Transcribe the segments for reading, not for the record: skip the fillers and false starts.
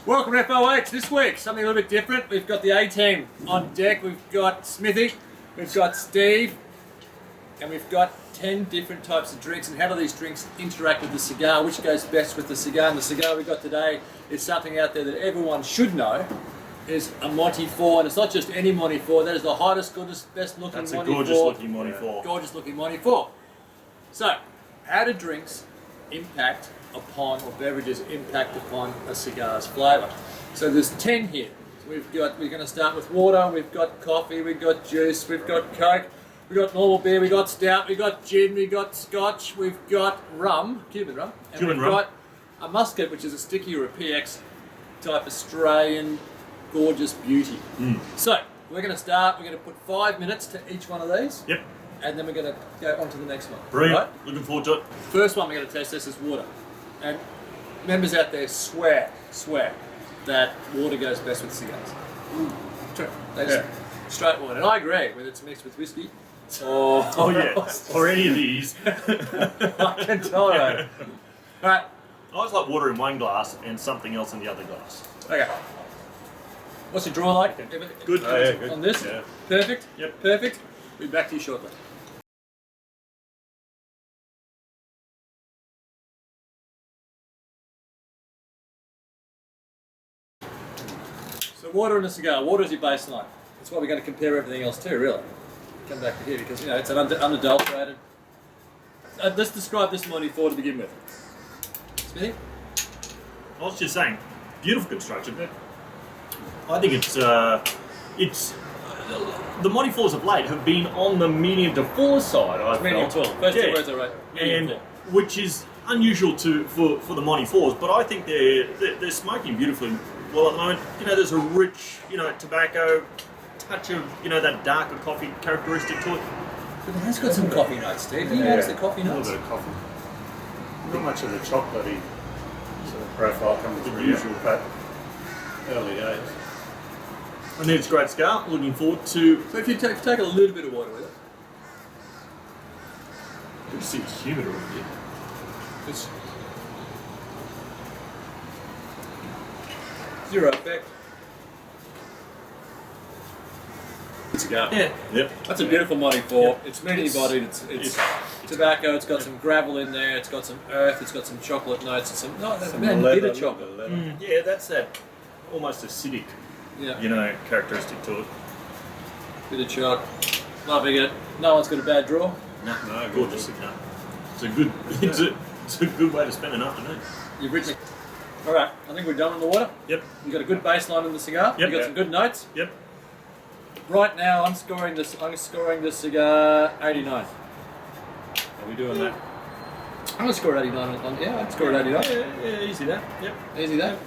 Welcome to FOH. This week, something a little bit different. We've got the A-team on deck. We've got Smithy, we've got Steve, and we've got 10 different types of drinks. And how do these drinks interact with the cigar? Which goes best with the cigar? And the cigar we've got today is something out there that everyone should know. Is a Monty 4, and it's not just any Monty 4. That is the hottest, goodest, best looking Monty 4. That's a gorgeous looking Monty 4. Gorgeous looking Monty 4. So, how do drinks impact upon, or beverages impact upon a cigar's flavour? So there's 10 here. So we're going to start with water, we've got coffee, we've got juice, we've got Coke, we've got normal beer, we've got stout, we've got gin, we've got scotch, we've got rum, Cuban rum, and we've got a muscat, which is a sticky or a PX type Australian gorgeous beauty. So we're going to start, we're going to put 5 minutes to each one of these. Yep. And then we're going to go on to the next one. Brilliant. Right? Looking forward to it. First one we're going to test this is water. And members out there swear that water goes best with cigars. True. They just straight water. And I agree, whether it's mixed with whiskey or... Oh yeah, or any of these. I can tolerate it. Alright. I always like water in one glass and something else in the other glass. Okay. What's your draw like? Good. Good. On this? Yeah. Perfect? Yep. Perfect. We'll be back to you shortly. So water in a cigar. Water is your baseline. That's what we're going to compare everything else to, really. Come back to here because, you know, it's an unadulterated. Let's describe this Monty 4 to begin with. Smithy? I was just saying, beautiful construction. I think it's the Monty 4s of late have been on the medium to fuller side. I Medium felt. tall. First two words are right. Medium And full. which is unusual for the Monty 4s, but I think they're smoking beautifully well at the moment. You know, there's a rich, tobacco touch of, that darker coffee characteristic to it. But it has got some coffee notes, Steve. Do you notice the coffee A notes? little bit of coffee. Not much of the chocolatey sort of profile coming through usual. but early days. I think it's a great cigar. Looking forward to. So if you take a little bit of water with it, It seems humid over here. it's zero effect. Cigar. Yeah. Yep. That's a beautiful Monty 4. Yep. It's medium bodied. It's tobacco. It's got some gravel in there. It's got some earth. It's got some chocolate notes. It's some bit of chocolate. Yeah, that's that almost acidic, Yeah. characteristic to it. Bit of chocolate. Loving it. No one's got a bad draw. No, gorgeous cigar. It's a good. It's a good way to spend an afternoon. You've written it. All right. I think we're done on the water. Yep. You've got a good baseline in the cigar. Yep. You've got some good notes. Yep. Right now, I'm scoring this cigar 89. Are we doing that? I'm gonna score 89 on. Yeah, I'd score 89. Yeah, easy that. Yep. Easy that.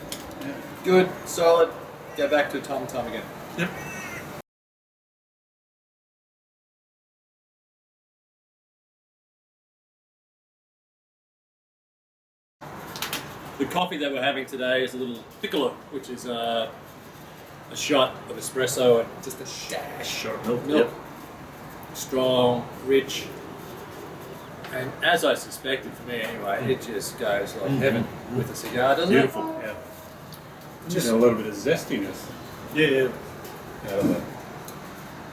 Yeah. Good, solid. Go back to it time and time again. Yep. The coffee that we're having today is a little piccolo, which is a shot of espresso and just a dash Shot of milk. milk. Yep. Strong, rich, and as I suspected for me anyway, it just goes like heaven with a cigar, doesn't Beautiful. Yeah. Just a little bit of zestiness. Yeah. Out of it.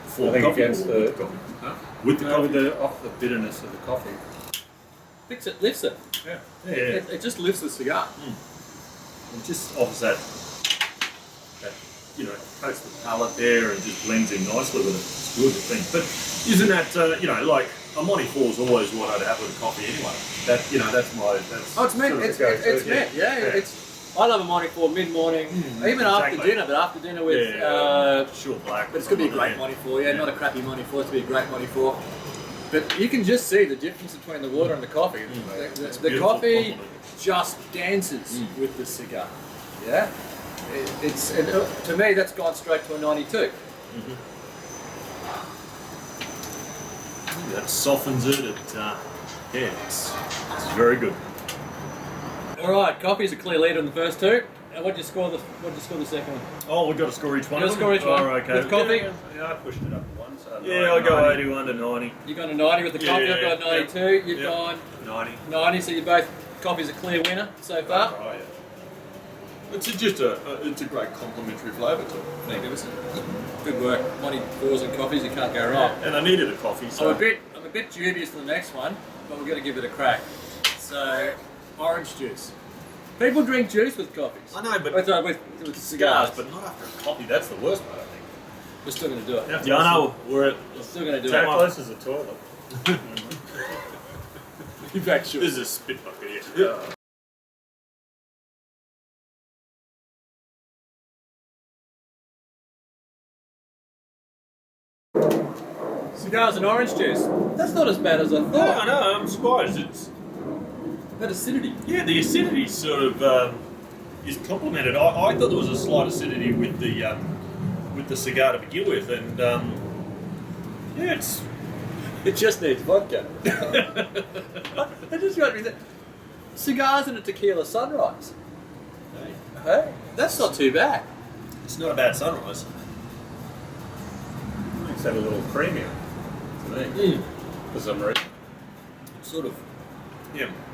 For I think coffee. against With the coffee. Huh? With the No, coffee. with off the bitterness of the coffee. it? Lifts it. Yeah. Yeah. It just lifts the cigar. It just offers that coats the palate there and just blends in nicely with it. It's good, I think. But isn't that, like a Monty 4 is always what I'd have with a coffee anyway. That's my. Oh, it's mint. Sort of It's go-to, mint. Yeah. I love a Monty 4 mid-morning, even after exactly. dinner. But after dinner with, sure black. but it's gonna be a great Monty 4. Yeah, not a crappy Monty 4. It's gonna be a great Monty 4. But you can just see the difference between the water and the coffee. The beautiful coffee compliment. just dances with the cigar. Yeah, to me that's gone straight to a 92. That softens it. It's very good. All right, coffee's a clear leader in the first two. What'd you score the second one? Oh, we've got to score each one. You got to score each one. Oh, okay. With coffee? Yeah, I pushed it up to one. So Yeah, I'll go 81 to 90. You've gone to 90 with the coffee. Yeah, I've got 92. You've yeah. gone 90. 90. So you both coffee's a clear winner so far. Oh, yeah. It's a great complementary flavour to it. Magnificent. Good work. Monty fours and coffees, you can't go wrong. And I needed a coffee, so I'm a bit dubious for the next one, but we're going to give it a crack. So, orange juice. People drink juice with coffees. I know, but with cigars, cigars. but not after a coffee. That's the worst part, I think. We're still going to do it. Yeah, I know. We're Still going to do How it. close is the toilet? In fact, sure. This is a spit bucket here. Cigars and orange juice. That's not as bad as I No, thought. I know. I'm surprised. It's That acidity. the acidity sort of is complemented. I thought there was a slight acidity with the cigar to begin with, and it's It just needs vodka. That just got me. Cigars and a tequila sunrise. Hey, that's not too bad. it's not a bad sunrise. Makes that a little creamier to me. For some reason. It's sort of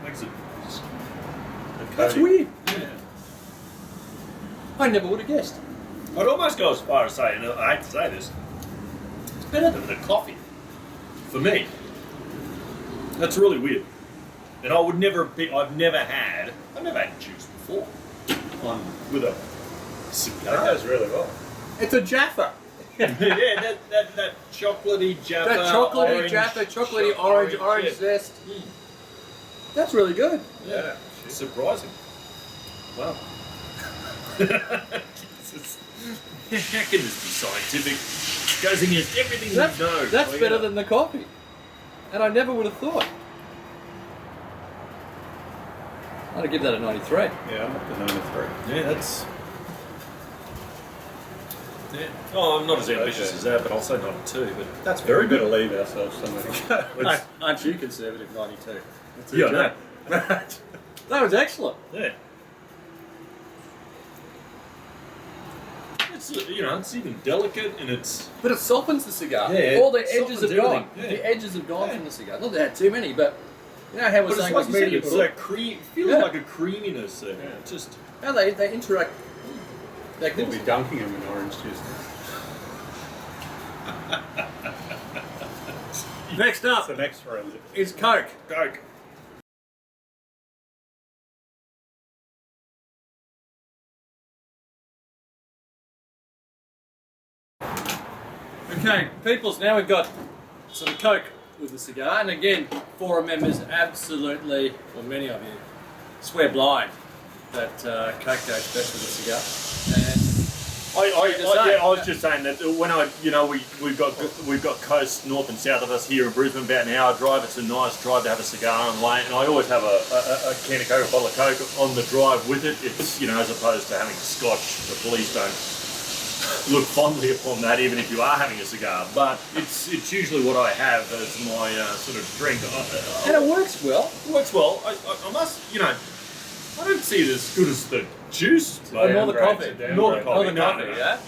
makes it. That's Okay. weird. Yeah. I never would have guessed. I'd almost go as far as saying, I hate to say this, it's better than the coffee. For me. That's really weird. And I've never had juice before. With a That cigar. goes really well. It's a Jaffa. Yeah, that chocolatey Jaffa. That chocolatey orange, Jaffa, chocolatey orange yeah. zest. That's really good. Yeah, surprising. Wow. Jesus. How can this be scientific? It goes against everything That's, we know. that's better than the coffee. And I never would have thought. I'd give that a 93. Yeah, I'm up to 93. Yeah, that's. Yeah. Oh, I'm not as ambitious as that, but I'll say 92. But that's very We've got to good. leave ourselves somewhere. Aren't you conservative 92? Yeah, I know. That was excellent. Yeah. It's it's even delicate and it's. But it softens the cigar. Yeah, All the it edges have softens gone. everything. Yeah. The edges have gone Yeah. from the cigar. Not that it had too many, but you know how we're But it's saying like with you said, medium it's rule? that cream. Feels Yeah. like a creaminess there. Yeah. Just. How they interact. We'll be dunking them in orange juice. Next That's up the next forensic. is Coke. Coke. Okay, peoples, now we've got some Coke with the cigar, and again, FOHren members absolutely, or many of you, swear blind that Coke goes best with a cigar. And I was just saying that when we've got coast north and south of us here in Brisbane, about an hour drive. It's a nice drive to have a cigar on the way, and I always have a can of Coke, a bottle of Coke on the drive with it. It's as opposed to having Scotch. The police don't look fondly upon that, even if you are having a cigar. But it's usually what I have as my sort of drink. and it works well. It works well. I must, I don't see it as good as the juice. Or nor the Downgrades coffee. are downgrades. Nor the coffee. Nor the coffee, no. yeah?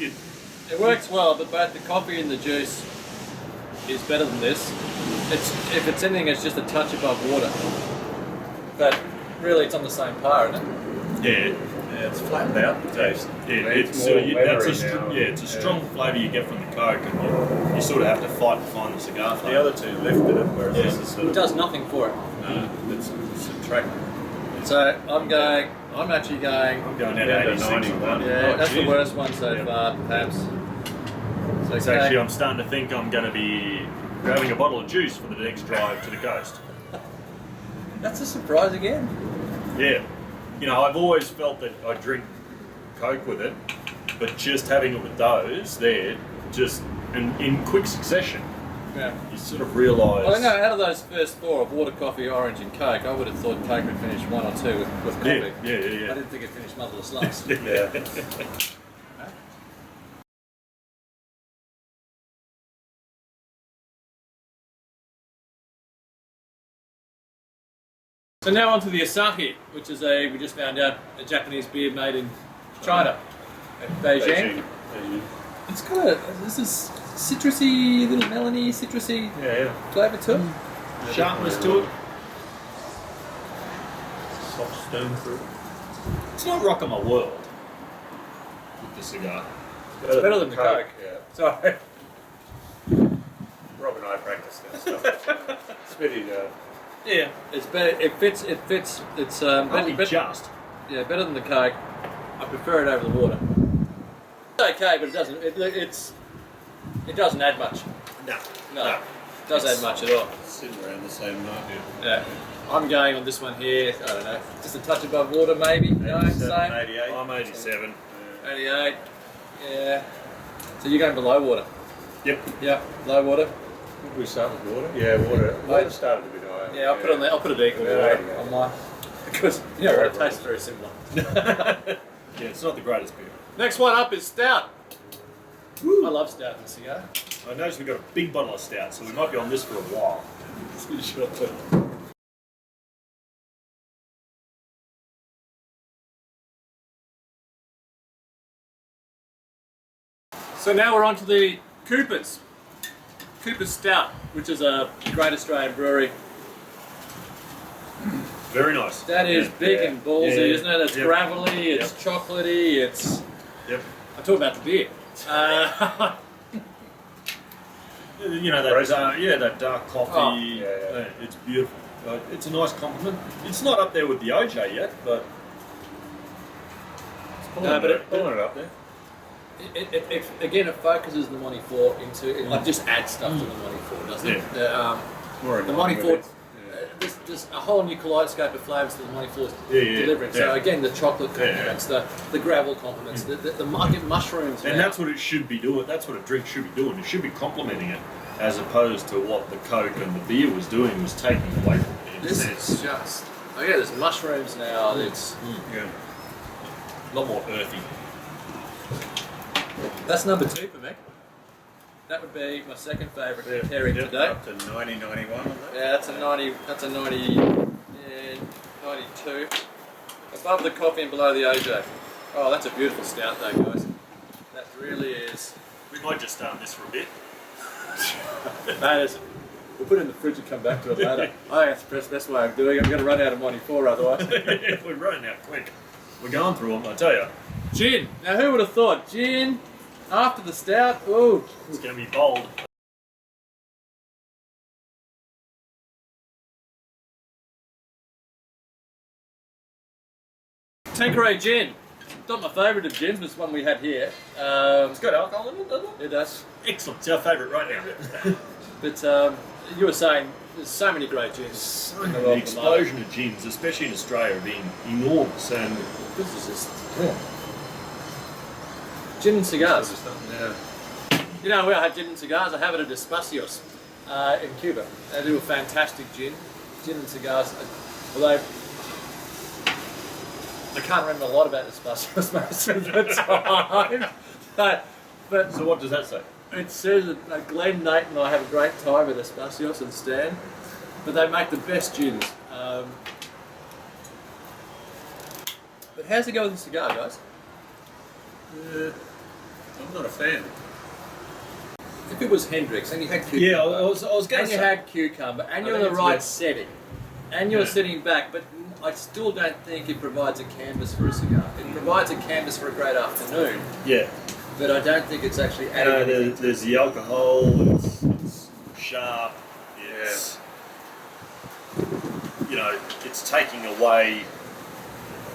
It works well, but both the coffee and the juice is better than this. If it's anything, it's just a touch above water. But really, it's on the same par, isn't it? Yeah. Yeah, it's flattened out the taste. Yeah, It's it's more that's leathery now. it's a strong flavour you get from the Coke, and you sort of have to fight to find the cigar The flavour. other two lifted it, whereas Yeah. this is sort It of does nothing for it. it's subtracted. So I'm actually going, I'm going down Yeah, to the 86 on 91. that. yeah, Oh, that's the geez. worst one so Yeah. far, perhaps. So It's actually, I'm starting to think I'm going to be grabbing a bottle of juice for the next drive to the coast. that's a surprise again. Yeah. I've always felt that I drink Coke with it, but just having it with those there, just in quick succession, Yeah. you sort of realise. Well, I know out of those first four of water, coffee, orange, and Coke, I would have thought Coke would finish one or two with coffee. Yeah. I didn't think it'd finish motherless last. Yeah. So now on to the Asahi, which is we just found out, a Japanese beer made in China, at Beijing. Beijing. It's got this is citrusy, little melony, citrusy Yeah. flavour to it. Sharpness to it. Soft stone fruit. It's not rocking my world. with the cigar. It's better than the Coke. Yeah. Sorry. Rob and I practice that stuff. Smitty, Yeah, it's better. It fits. It's Only better, just. yeah, better than the Coke. I prefer it over the water. It's okay, but it doesn't. It doesn't add much. No. No, it doesn't add much at all. sitting around the same mark. Yeah. I'm going on this one here. I don't know, just a touch above water, maybe. No, 87, same. 88. I'm 87. 88. Yeah. So you're going below water. Yep. Yeah, low water. Did we start with water? Yeah, water. Water started a bit higher. Yeah, I'll put on there. I'll put it equal Yeah. on mine because you know what, it tastes very similar. Yeah, it's not the greatest beer. Next one up is stout. I love stout in a cigar. I noticed we've got a big bottle of stout, so we might be on this for a while. So now we're on to the Cooper's Stout, which is a great Australian brewery. Very nice. That is big and ballsy, Yeah. isn't it? It's Yep. gravelly, it's chocolatey, it's... Yep. I talk about the beer. You know, that dark coffee. Oh, yeah. It's beautiful. It's a nice compliment. It's not up there with the OJ yet, but No, but it- pulling it up there. Again, it focuses the Monty 4 into... It just adds stuff to the Monty 4, doesn't it? More in The line Monty with 4... it. There's a whole new kaleidoscope of flavours that the Monty 4 is Yeah. delivering. So Yeah. again, the chocolate Yeah. compliments, the gravel compliments, the market mushrooms. and now. that's what it should be doing. That's what a drink should be doing. It should be complementing it, as opposed to what the Coke and the beer was doing, was taking away from it. in a This sense. is just... Oh yeah, there's mushrooms now. It's... Yeah. a lot more earthy. That's number 2 for me. That would be my second favourite pairing today. Up to 90, 91 on that. Yeah, that's a 90. That's a 90. Yeah, 92. Above the coffee and below the OJ. Oh, that's a beautiful stout, though, guys. That really is. We might just start this for a bit. That is. We'll put it in the fridge and come back to it later. I think that's the best way of doing it. I'm going to run out of Monty 4 otherwise. We're running out quick. We're going through them, I tell you. Gin. Now, who would have thought gin after the stout? Ooh. It's going to be bold. Tanqueray gin. Not my favourite of gins, but it's one we had here. It's got alcohol in it, doesn't it? It does. Excellent. It's our favourite right now. But you were saying there's so many great gins. in the The world explosion of gins, especially in Australia, are being enormous. And This is just gin and cigars. Yeah. You know where I had gin and cigars? I have it at Espacios in Cuba. They do a fantastic gin and cigars. Although I can't remember a lot about Espacios most of the time. But so, what does that say? it says that Glenn, Nate, and I have a great time at Espacios and Stan. But they make the best gins. But how's it go with the cigar, guys? I'm not a fan. If it was Hendrix and you had cucumber, Yeah, I was going and to you say. had cucumber, and I you're in think the it's right good. setting, and you're Yeah. sitting back, but I still don't think it provides a canvas for a cigar. It provides a canvas for a great afternoon, Yeah. but I don't think it's actually You adding know, anything. there's the alcohol, it's sharp, it's, you know, it's taking away.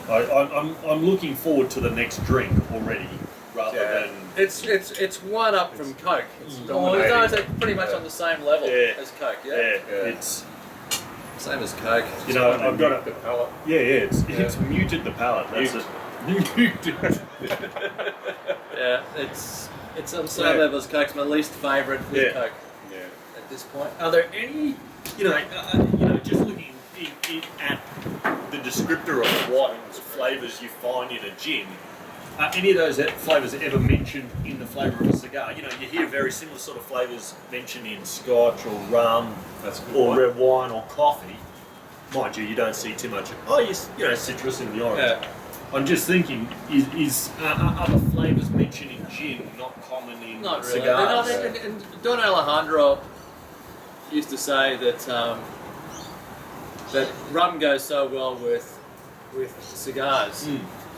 I'm looking forward to the next drink already, rather than. It's one up from Coke. It's dominating. no, it's pretty much on the same level Yeah. as Coke. Yeah, Yeah. it's, Same as Coke. you know, I've got the a. palate. Yeah, it's muted the palate. That's Muted. it. Yeah, it's on the same Yeah. level as Coke. It's my least favourite with Yeah. Coke Yeah. at this point. Are there any, just looking at the descriptor of what flavours you find in a gin, are any of those flavours ever mentioned in the flavour of a cigar? You know, you hear very similar sort of flavours mentioned in scotch or rum That's good. or red wine or coffee. Mind you, you don't see too much. Oh, yes, citrus in the orange. Yeah. I'm just thinking, is other flavours mentioned in gin not common in Not really. cigars? And Don Alejandro used to say that that rum goes so well with cigars.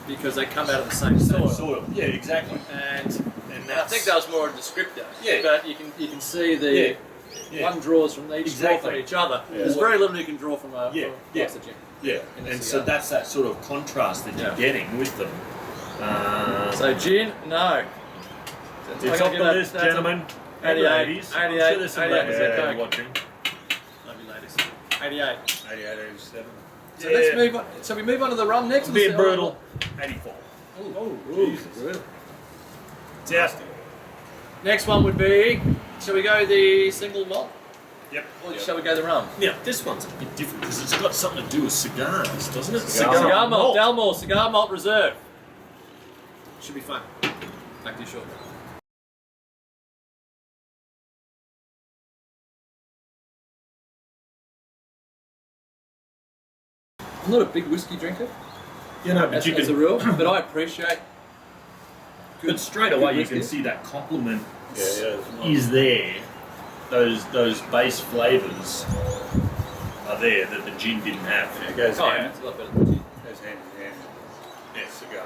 because they come out of the same soil. Yeah, exactly. And I that's, think that was more a descriptor. Yeah. But you can see the one draws from each draw from each other. Yeah. There's very little you can draw from a Yeah. from across the gin. Yeah, in a and cigar. so that's that sort of contrast that you're getting with them. So gin, no. It's I'm off gonna the give that- list, that's a gentlemen. 88, And ladies. I'm 88, sure there's some 88 ladies was out there okay. watching. Love you, ladies. 88. 88, 87. So let's move on. So we move on to the rum next. Being brutal. 84. Oh, Jesus. brutal. It's out. Next one would be. Shall we go the single malt? Yep. Or shall we go the rum? Now, this one's a bit different because it's got something to do with cigars, doesn't it? Cigar malt, Dalmore, cigar malt reserve. Should be fun. Back to you shortly. I'm not a big whiskey drinker, You know, but as, you as a can. rule, but I appreciate. But straight away, you whiskey. can see that complement Yeah. is there. Those base flavours are there that the gin didn't have. It goes Oh, yeah, hand, it's a lot better than gin. goes hand in hand. Yeah. Cigar.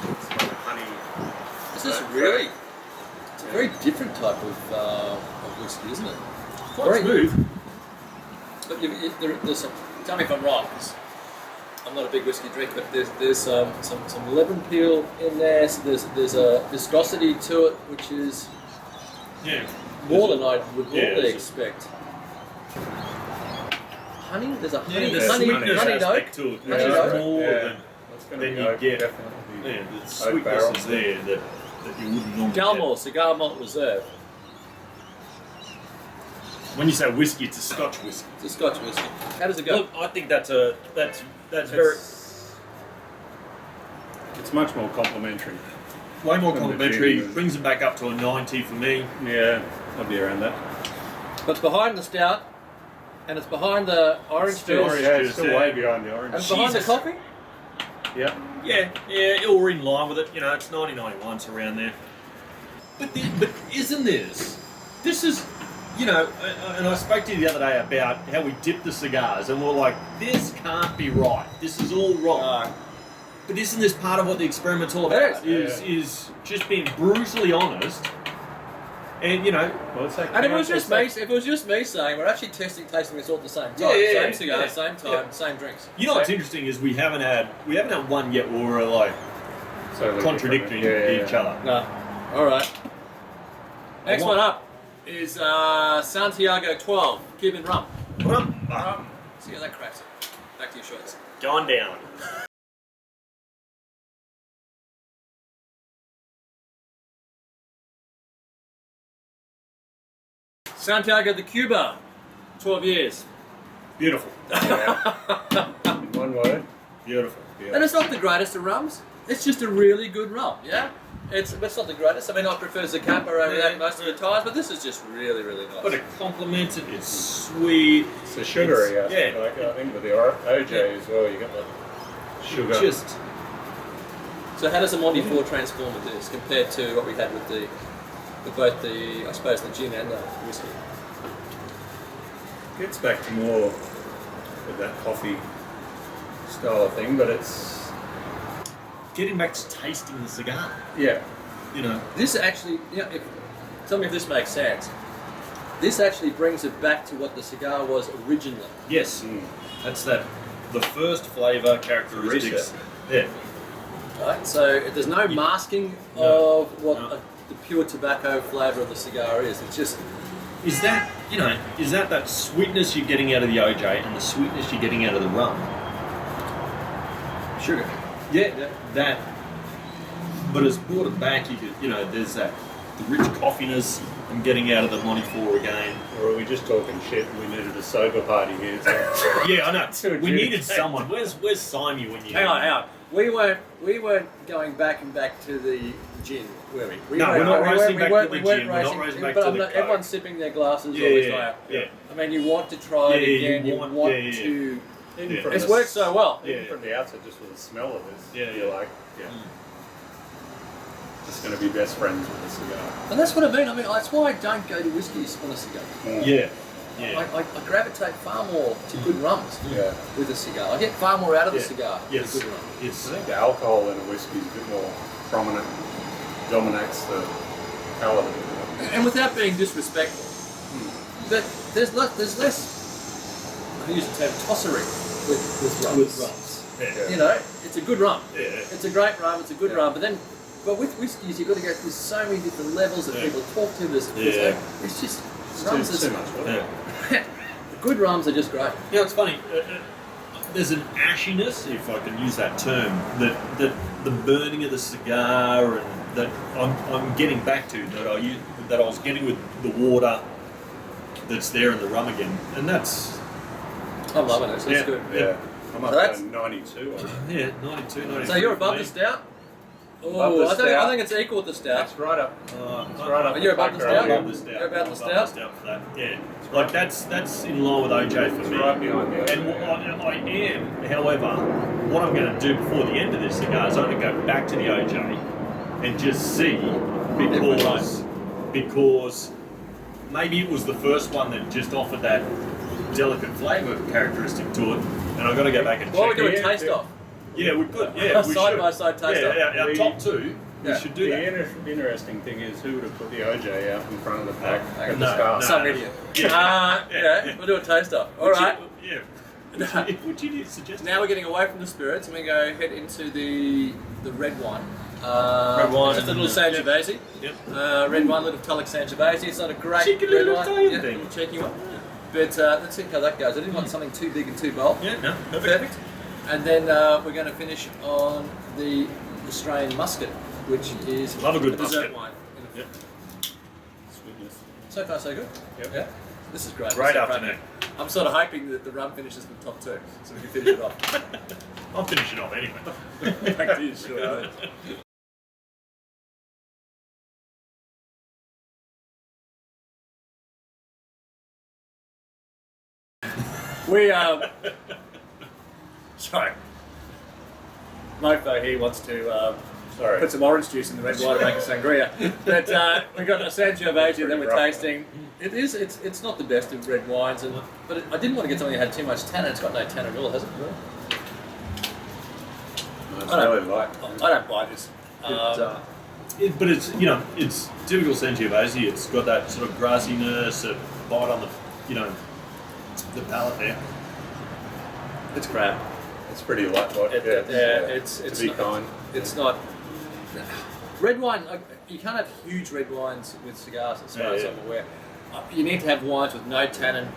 It's like a honey. This is really. It's a very different type of whiskey, isn't it? Quite Very- smooth. But there's some. Tell me if I'm wrong, 'cause I'm not a big whiskey drinker. But there's some lemon peel in there. So there's a viscosity to it, which is Yeah. more than I would Yeah, normally there's a- expect. Honey, there's a Yeah, honey, there's honey, sweetness honey note. aspect to it, which Honey is note. more Yeah. than That's going then to you get. definitely. Yeah, the Oak sweetness barrel. is there that you wouldn't normally Dalmore Cigar Malt Reserve. get. When you say whiskey, it's a Scotch whiskey. It's a Scotch whiskey. How does it go? Look, I think that's very It's much more complimentary. way more than the complimentary. gin. Brings it back up to a 90 for me. Yeah, I'd be around that. But it's behind the stout, and it's behind the orange Still juice, orange. Yeah, it's juice, still yeah. way behind the and orange. it's behind the Jesus. coffee. Yeah. Yeah, all in line with it. You know, it's 90-91, it's around there. But isn't this is, you know, and I spoke to you the other day about how we dip the cigars, and we're like, this can't be right. This is all wrong. But isn't this part of what the experiment's all about? It Is just being brutally honest, and you know, Well, it's like, And if it was just me, if it was just me saying we're actually tasting this all at the same time, Yeah, same cigars, yeah. same time, same drinks. you know what's interesting is we haven't had one yet where we're like totally contradicting different. each other. No. All right. Next want- one up is Santiago 12 Cuban rum. See how that cracks it. Back to your shots. Gone down. Santiago de Cuba, 12 years. Beautiful. Yeah. In one word. Beautiful. And it's not the greatest of rums. It's just a really good rum, yeah? It's not the greatest. I mean, I prefer Zacapa over that most of the times, but this is just really, really nice. But it complements it. It's sweet. It's the sugary aspect. yeah. Like, I think with the OJ as well, you got the sugar. Just So how does the Monty 4 transform with this compared to what we had with both the, I suppose, the gin and the whiskey? Gets back to more of that coffee style thing, but it's getting back to tasting the cigar. yeah. You know. This actually, tell me if this makes sense. This actually brings it back to what the cigar was originally. Yes. Mm. That's the first flavour characteristics. Reset. Yeah. Right? So there's no masking No. of what No. the pure tobacco flavour of the cigar is. It's just, Is that sweetness you're getting out of the OJ and the sweetness you're getting out of the rum? sugar. Yeah. That. But it's brought it back. There's that the rich coffeeness I'm getting out of the Monty 4 again. Or are we just talking shit and we needed a sober party here? So Yeah, I know. To We needed adjudicate. someone. Where's Simon when you? Hang on. We weren't going back to the gin, were we? No, we're not racing back to the gin. We're not racing- racing back but to I'm the not- Coke. everyone's sipping their glasses Yeah, all this yeah, way. yeah. I mean, you want to try it Yeah, again. you You want- want yeah, yeah. to. even Yeah. from It's the worked so well. Even Yeah. from the outset, just with the smell of this, Yeah, you're yeah. like, just going to be best friends with the cigar. And that's what I mean. That's why I don't go to whiskies on a cigar. Yeah. Yeah. I gravitate far more to good rums Yeah. with a cigar. I get far more out of the Yeah. cigar Yes. with a good rum. Yes. I think the alcohol in a whiskey is a bit more prominent, dominates the palate. And without being disrespectful, but there's less. I use the term tossery with rums. With rums. Yeah. You know, it's a good rum. Yeah. It's a great rum. It's a good Yeah. rum. But with whiskies, you've got to go through so many different levels that Yeah. people talk to. It's just rums. Too much. Yeah. The good rums are just great. You know, it's funny. There's an ashiness, if I can use that term, that the burning of the cigar, and that I'm getting back to that I was getting with the water that's there in the rum again, and that's I'm loving it. It's Yeah. good. Yeah. I'm up So that's- to 92. I think. yeah 92, 93. So you're above for the me. stout? Above Oh, the I stout. think it's equal to stout. It's right up. It's right up. Are you above the back stout? row. Above the stout. You're above the Above stout? for that. Yeah, like that's in line with OJ for It's me. right behind the And OJ. I am, however, what I'm going to do before the end of this cigar is I'm going to go back to the OJ and just see because maybe it was the first one that just offered that delicate flavour characteristic to it, and I've got to go back and Why don't check we do it. a taste Yeah. off? Yeah, we could. Yeah, we Side should. by side taste yeah, off. our top two, we Yeah. should do that. The interesting thing is who would have put the OJ out in front of the pack at the No, start. no. Some idiot. Yeah. Yeah, we'll do a taste off. All right. Yeah. Would you suggest? Now we're getting away from the spirits and we go head into the red wine. Red wine Just a and little Sangiovese. Yep. Red wine, little Talic Sangiovese. It's not a great Cheeky red little wine. Italian Yeah, thing. little cheeky one. But let's see how that goes. I didn't want something too big and too bold. Yeah. No. Perfect. And then we're going to finish on the Australian muscat, which is Love a good dessert muscat. wine. Yep. Sweetness. So far, so good. Yep. Yeah. This is great. Great This is afternoon. I'm sort of hoping that the rum finishes the top two, so we can finish it off. I'll finish it off anyway. Back to you, sure. We sorry, Mofo here wants to Sorry. put some orange juice in the red wine to make a sangria. But we've got a Sangiovese that we're rough. tasting. It's not the best of red wines, but I didn't want to get something that had too much tannin. It's got no tannin at all, has it? It's I don't- really light. I don't buy this. But it's it's typical Sangiovese. It's got that sort of grassiness, a bite on the palate there. It's crap. It's pretty light. It's to be not, kind. It's not red wine. You can't have huge red wines with cigars, as far as I'm aware. You need to have wines with no tannin,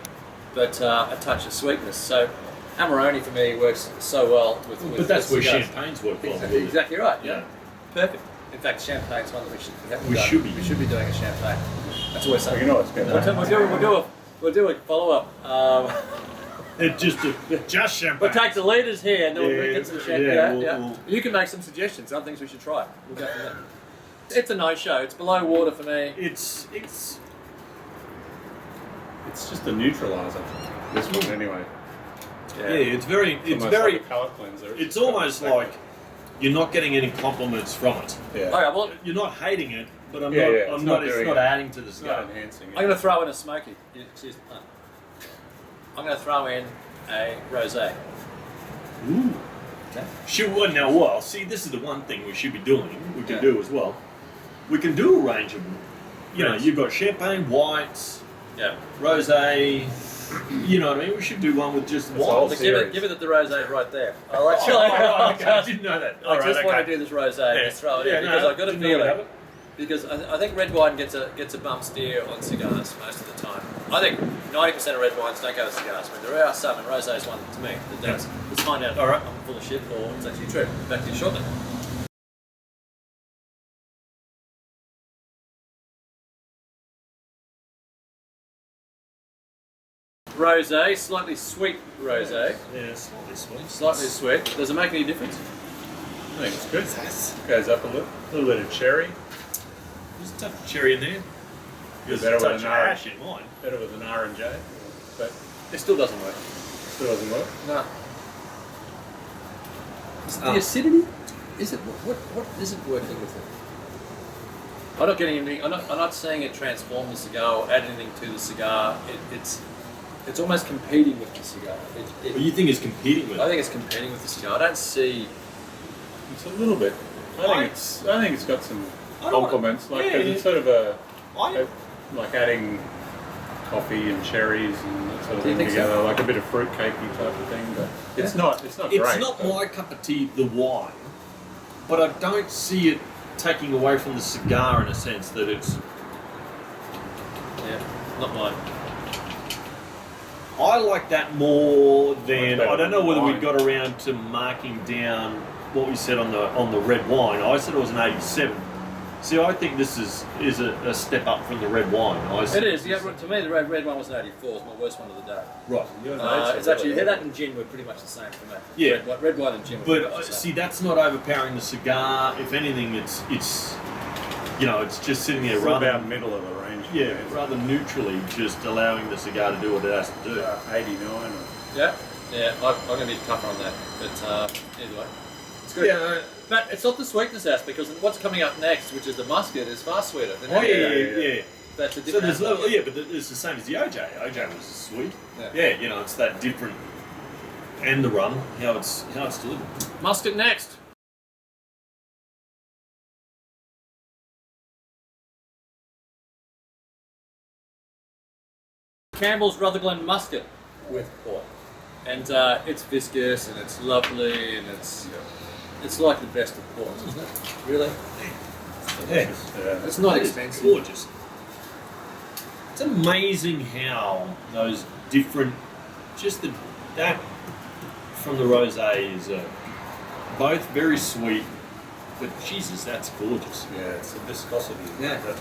but a touch of sweetness. So Amarone for me works so well with But that's where cigars. champagnes work well. Exactly right. Yeah. Perfect. In fact, champagne's one that we haven't We done. should be. We should be doing a champagne. That's always Well, something. you know it's good. We'll do a follow up. It just champagne. We'll take the leaders here and then we'll get some champagne. yeah, Yeah, we'll- You can make some suggestions on things we should try. We'll go from there. It's a no-show. It's below water for me. It's It's just a neutralizer. This one, anyway. it's very Almost like a palate cleanser. it's almost like you're not getting any compliments from it. Yeah. Okay, well, You're not hating it, but Yeah, yeah, it's it's not not doing it. adding to the It's not scale. enhancing it. I'm going to throw in a smoky. Excuse me. I'm going to throw in a rosé. Ooh. Okay. See, this is the one thing we should be doing. We can do as well. We can do a range of them. Yes. You've got champagne, whites, Yeah. rosé. You know what I mean? We should do one with just It's all whites. So give series. it that the rosé right there. I'll Oh, actually. okay. I didn't know that. I just want to do this rosé and just throw it in because I've got a didn't know we'd have feeling. it. Because I think red wine gets a bump steer on cigars most of the time. I think 90% of red wines don't go with cigars. I mean, there are some, and rosé is one to me that does. Let's find out. All right. I'm full of shit, or it's actually true. Back to you shortly. Rosé, slightly sweet rosé, Yeah, slightly sweet. slightly sweet. Does it make any difference? I think it's good. Goes up a little bit of cherry. There's a touch of cherry in there. There's Better a with touch an of orange. ash in mine. Better with an R&J, but It still doesn't work. still doesn't work. No. Is it the acidity? Is it what isn't working with it? I'm not getting anything. I'm not seeing it transform the cigar or add anything to the cigar. it's almost competing with the cigar. What do you think is competing with I it? think it's competing with the cigar. I don't see. It's a little bit. I think it's got some I don't compliments. want- Like yeah, it's sort of I- like adding coffee and cherries and that sort of Do you thing think so? together, like a bit of fruitcakey type of thing. But it's not. It's not It's great. not but my cup of tea, the wine, but I don't see it taking away from the cigar in a sense that it's. Yeah, not mine. I like that more than Much better I don't know whether we wine. got around to marking down what we said on the red wine. I said it was an 87. See, I think this is a step up from the red wine. It is. Yeah, to me, the red one was an 84. It's my worst one of the day. Right. It's actually that and gin were pretty much the same for me. Yeah. Red wine and gin were But pretty much the same. see, that's not overpowering the cigar. If anything, it's it's just sitting there It's rather about middle of the range. yeah, rather neutrally, just allowing the cigar to do what it has to do. 89. Or, Yeah, I'm going to be tougher on that. But either way, it's good. Yeah. But it's not the sweetness aspect, because what's coming up next, which is the musket, is far sweeter. Than Oh any- yeah. That's a So different. there's aspect. yeah, but it's the same as the OJ. OJ was sweet. Yeah. Yeah, it's that different, and the rum, how it's delivered. Musket next. Campbell's Rutherglen Musket with port, and it's viscous and it's lovely and it's like the best of ports, isn't it? Really? Yeah. yeah. It's not It is expensive. gorgeous. It's amazing how those different, just that from the rosé is both very sweet, but Jesus, that's gorgeous. Yeah, it's a viscosity. Yeah. But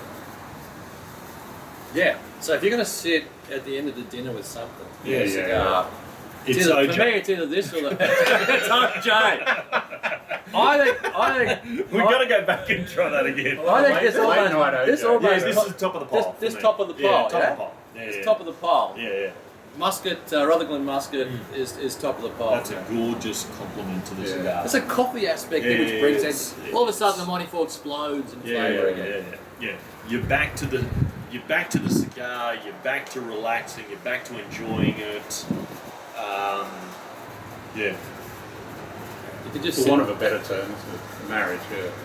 Yeah. So if you're going to sit at the end of the dinner with something, Yeah, a yeah, cigar, It's either, OJ. for me, it's either this or the it's OJ. I think We've got to go back and try that again. I think this Late almost, night this OJ. almost Yeah, this is top of the pile. This for me. top of the Yeah, pile, top yeah? of the pile. Yeah, It's yeah. top of the pile. Yeah. Musket, Rutherglen Musket is top of the pile. That's a gorgeous compliment to the Yeah. cigar. There's a coffee aspect there which Yeah, brings it's- in all of a sudden the Monty 4 explodes in flavour again. Yeah. You're back to the cigar. You're back to relaxing. You're back to enjoying it. Yeah. You can just for sit. want of a better term, it's a marriage.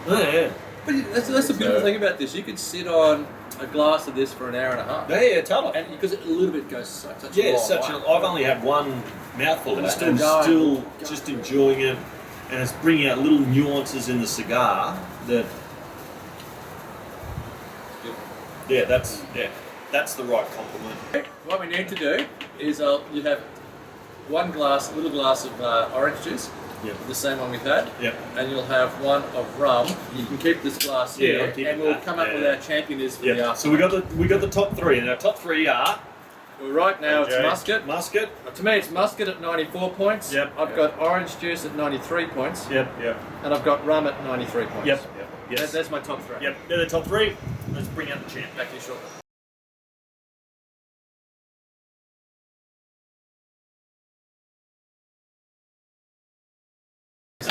Yeah. Yeah. But that's the beautiful thing about this. You could sit on a glass of this for an hour and a half, Yeah, totally. and because a little bit goes such a Yeah, long way. I've only had one mouthful of And that, still and going, still going. just enjoying it, and it's bringing out little nuances in the cigar that. That's the right compliment. What we need to do is you have one little glass of orange juice, Yep. the same one we've had, Yep. and you'll have one of rum. You can keep this glass Yeah, here, I'll keep and we'll that. come up with Yeah. our champion is for Yeah. the after. So we got the top three, and our top three are Well, right now it's Okay. musket. Musket. To me, it's musket at 94 points. Yep. I've Yep. got orange juice at 93 points, Yep. Yeah. and I've got rum at 93 points. Yep. Yeah. Yes. That's my top three. Yep. They're the top three. Let's bring out the champ. Back to you shortly.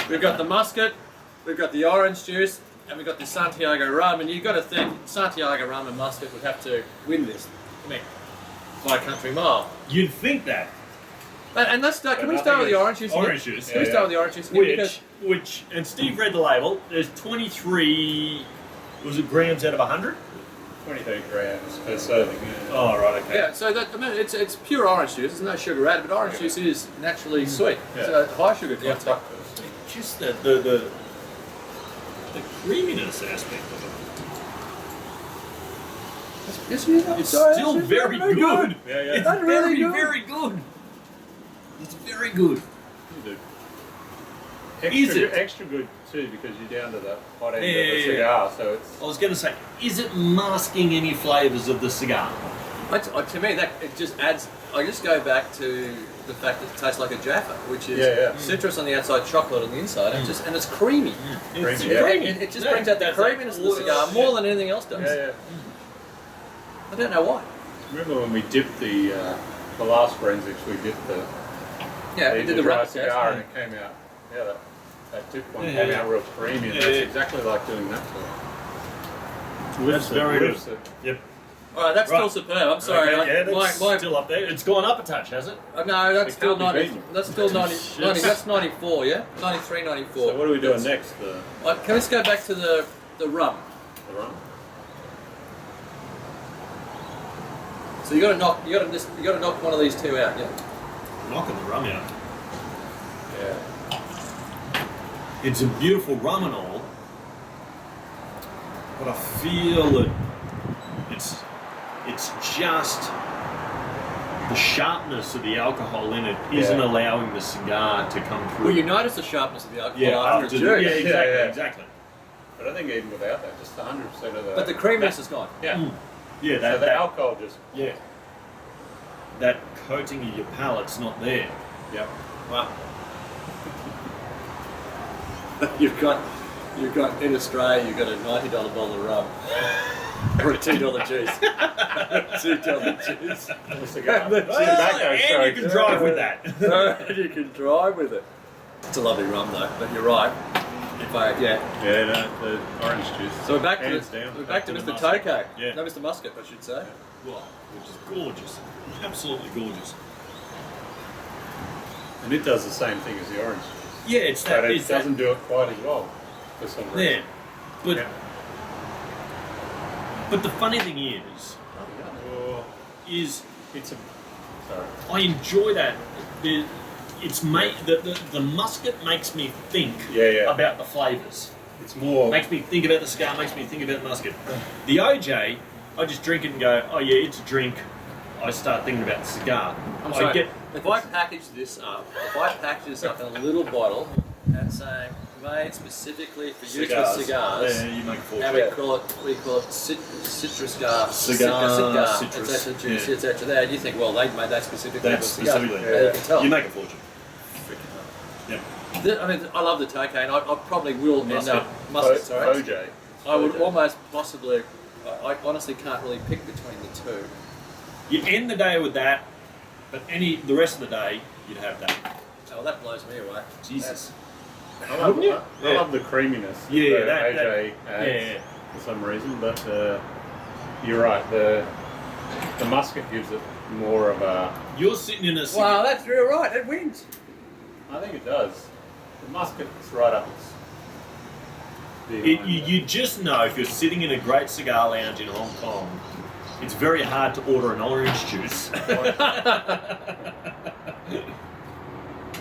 We've got the musket, we've got the orange juice, and we've got the Santiago rum. And you've got to think Santiago rum and musket would have to win this. I mean, by a country mile. You'd think that. And let's start. Can But we start with nothing the is orange juice? orange again? juice, Can we yeah, start yeah. with the orange juice again? Because And Steve read the label. There's 23. Was it grams out of 100? 23 grams per serving. Yeah. Oh right, okay. yeah, so that it's pure orange juice. There's no sugar added, but orange juice is naturally sweet. Yeah. It's a high sugar Yeah. content. Just the creaminess aspect of it. Yes, it is. It's still very good. Yeah, yeah. It's That's really very, good. very good. It's very good. You do. Is Extra, it? extra good too, because you're down to the hot end of Yeah, the yeah, cigar, so it's I was going to say, is it masking any flavours of the cigar? To me, that it just adds. I just go back to the fact that it tastes like a Jaffa, which is Yeah, yeah. citrus on the outside, chocolate on the inside, and it's creamy. It's Creamy, yeah. creamy. It just Yeah, brings out the that's creaminess of the cigar more than anything else does. yeah, yeah. I don't know why. Remember when we dipped the last forensics? We dipped the Yeah, we did the dry rapid cigar, test. and it came out. Yeah, that dip one Yeah, came yeah. out real creamy, and Yeah, that's yeah. exactly like doing that to it. That's very good. Lifts it. Yep. All right, that's Right. still superb. I'm sorry. Okay, yeah, that's my, still up there. It's gone up a touch, has it? no, that's It still can't be 90. beaten. That's still 90, 90. That's 94, yeah? 93, 94. So what are we doing next? The Can we just go back to the rum? rum? So you got to knock one of these two out, yeah. Knocking the rum out. Yeah. It's a beautiful rum and all, but I feel that it's just the sharpness of the alcohol in it isn't allowing the cigar to come through. Well, you notice the sharpness of the alcohol after after a the- juice. yeah, exactly, Yeah. exactly. But I think even without that, just 100% of the. But the creaminess is gone. Yeah. Yeah, So that, the that alcohol just. yeah, that coating of your palate's not there. Yep. Wow. You've got in Australia, you've got a $90 bottle of rum. Or a $2 juice. $2 juice. The cigar. The Tobacco, and sorry. you can drive with that. You can drive with it. It's a lovely rum though, but you're right. Yeah, no, the orange juice. So we're back Hands to down. we're back to Back to Mr. the Muscat. Tokay. Yeah. No, Mr. Muscat, I should say. Well, which is gorgeous, absolutely gorgeous. And it does the same thing as the orange juice. Yeah, it's that. But it It's that. doesn't do it quite as well for some reason. Yeah, but Yeah. but the funny thing is Oh, it's sorry. I enjoy that. The muscat makes me think Yeah. about the flavours. It's more. Makes me think about the cigar. Makes me think about the muscat. The OJ, I just drink it and go, oh yeah, it's a drink. I start thinking about the cigar. If I package this up in a little bottle and say made specifically for use with cigars, Yeah, you make a fortune. and we call it citrus cigar, Cigar, citrus, citrus, etc. juice, yeah. etc. There, you think, well, they made that specifically That's for cigars. specifically. Yeah, you can tell. You make a fortune. Yeah. I mean, I love the Tokay, and I probably will end Muscat. up muscat. Sorry, OJ. I would OJ. almost possibly. I honestly can't really pick between the two. You end the day with that, but the rest of the day you'd have that. Oh, that blows me away. Jesus. I love, Wouldn't you? I love the creaminess Yeah, that that- AJ adds yeah. for some reason, but you're right. The muscat gives it more of a. You're sitting in a cigar. Wow, that's real right. It wins. I think it does. The muskat's right up its. You just know if you're sitting in a great cigar lounge in Hong Kong, it's very hard to order an orange juice.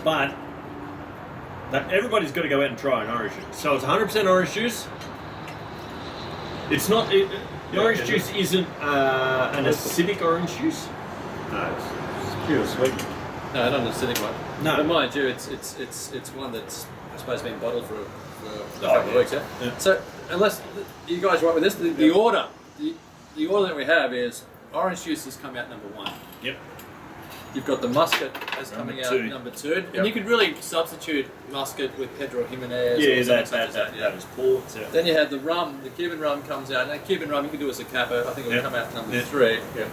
But everybody's got to go out and try an orange juice. So it's 100% orange juice. It's not. The orange juice isn't an acidic orange juice. No, it's pure sweet. No, not an acidic one. No. But mind you, it's one that's I suppose been bottled for a Oh, couple of yeah. weeks. Yeah? Yeah. So unless you guys are right with this, the order, the order that we have is orange juice has come out number 1. Yep. You've got the muscat as coming Number out 2. number 2, and Yep. you could really substitute muscat with Pedro Jimenez. Yeah, or that something such as that is port. Yeah. Then you have the rum, the Cuban rum comes out. Now Cuban rum you can do as a capper. I think it will Yep. come out number Yep. 3. Yeah.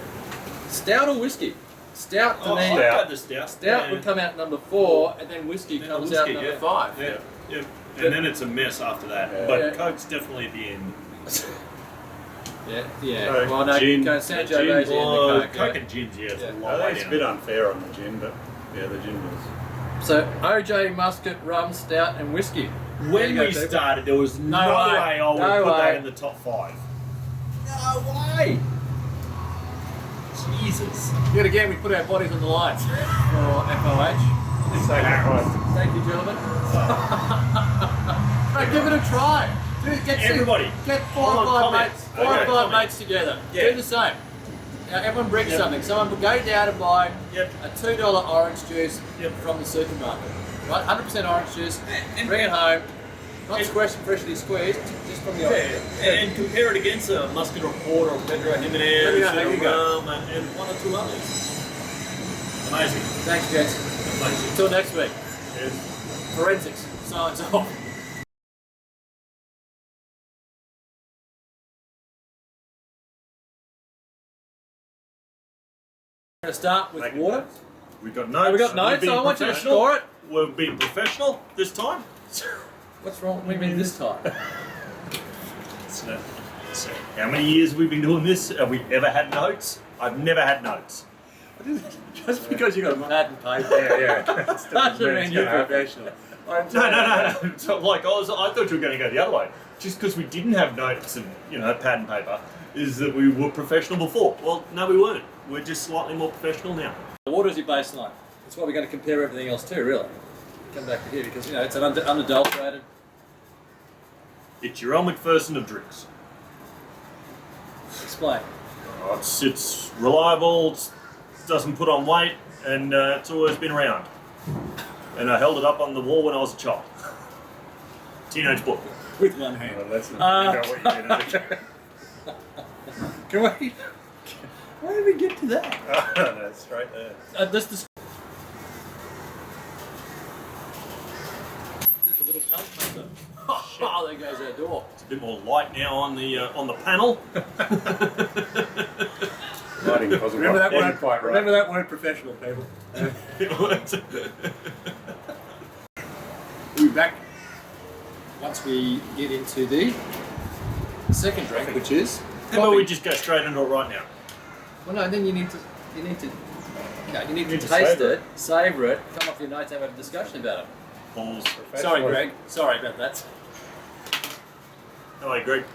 Stout or whiskey? Stout to Oh, me. I've got the stout. Stout Yeah. would come out number 4, and then whiskey Then comes whiskey, out number yeah. 5. Yeah. Yeah. And then it's a mess after that. Yeah. But Yeah. Coke's definitely at the end. Yeah. Coke, Well, no, gin. go San Gin, Jose and Oh, the Coke. Coke Yeah. and gins, yeah. It's Yeah. a long I way think it's a down. bit unfair on the gin, but yeah, the gin was. So OJ, muscat, rum, stout, and whiskey. There When you go, we people. started, there was no way. way I would No put way. that in the top 5. No way! Jesus. Yet again, we put our bodies on the line for FOH. Sacrifice. Thank you, gentlemen. Right, give it a try. Everybody. Get 4 Hold or on, 5 comment. mates. 4 or Okay, 5 comment. mates together. Yeah. Do the same. Now, everyone brings Yep. something. Someone will go down and buy Yep. a $2 orange juice Yep. from the supermarket. Right, 100% orange juice. Bring it home. Not freshly squeezed, just from the orange. And compare it against a Muscat or Port or Pedro Jimenez, There you go, there you and go. rum, and 1 or 2 others. Amazing. Thanks, gents. Amazing. Until next week. Yes. Forensics signs off. We're going to start with Make it water. nice. We've got notes. We got notes, We've been so I want you to professional. score it. We've been professional this time. What's wrong? What do you mean this time? So, So, how many years have we been doing this? Have we ever had notes? I've never had notes. Just because you got a pad and paper. Yeah. Doesn't mean you're professional. No. So, like, I thought you were going to go the other way. Just because we didn't have notes and, pad and paper, is that we were professional before. Well, no, we weren't. We're just slightly more professional now. Water is your baseline. That's why we're going to compare everything else to, really. Come back to here because, it's an unadulterated. It's your Al McPherson of drinks. Explain. It's reliable, it doesn't put on weight, and it's always been around. And I held it up on the wall when I was a child. Teenage book. With one hand. Well, that's not what you did. Can we? Why did we get to that? That's straight there. This a little pump hunter. Oh, there goes our door. It's a bit more light now on the panel. Lighting wasn't Remember that wasn't word? quite right. Remember that word, professional people. We'll be back once we get into the second drink, which is How about we just go straight into it right now? Well, no. Then you need to to taste savour it, savor it, come off your notes, and have a discussion about it. Balls. Sorry, Greg. Sorry about that. Hello, Greg.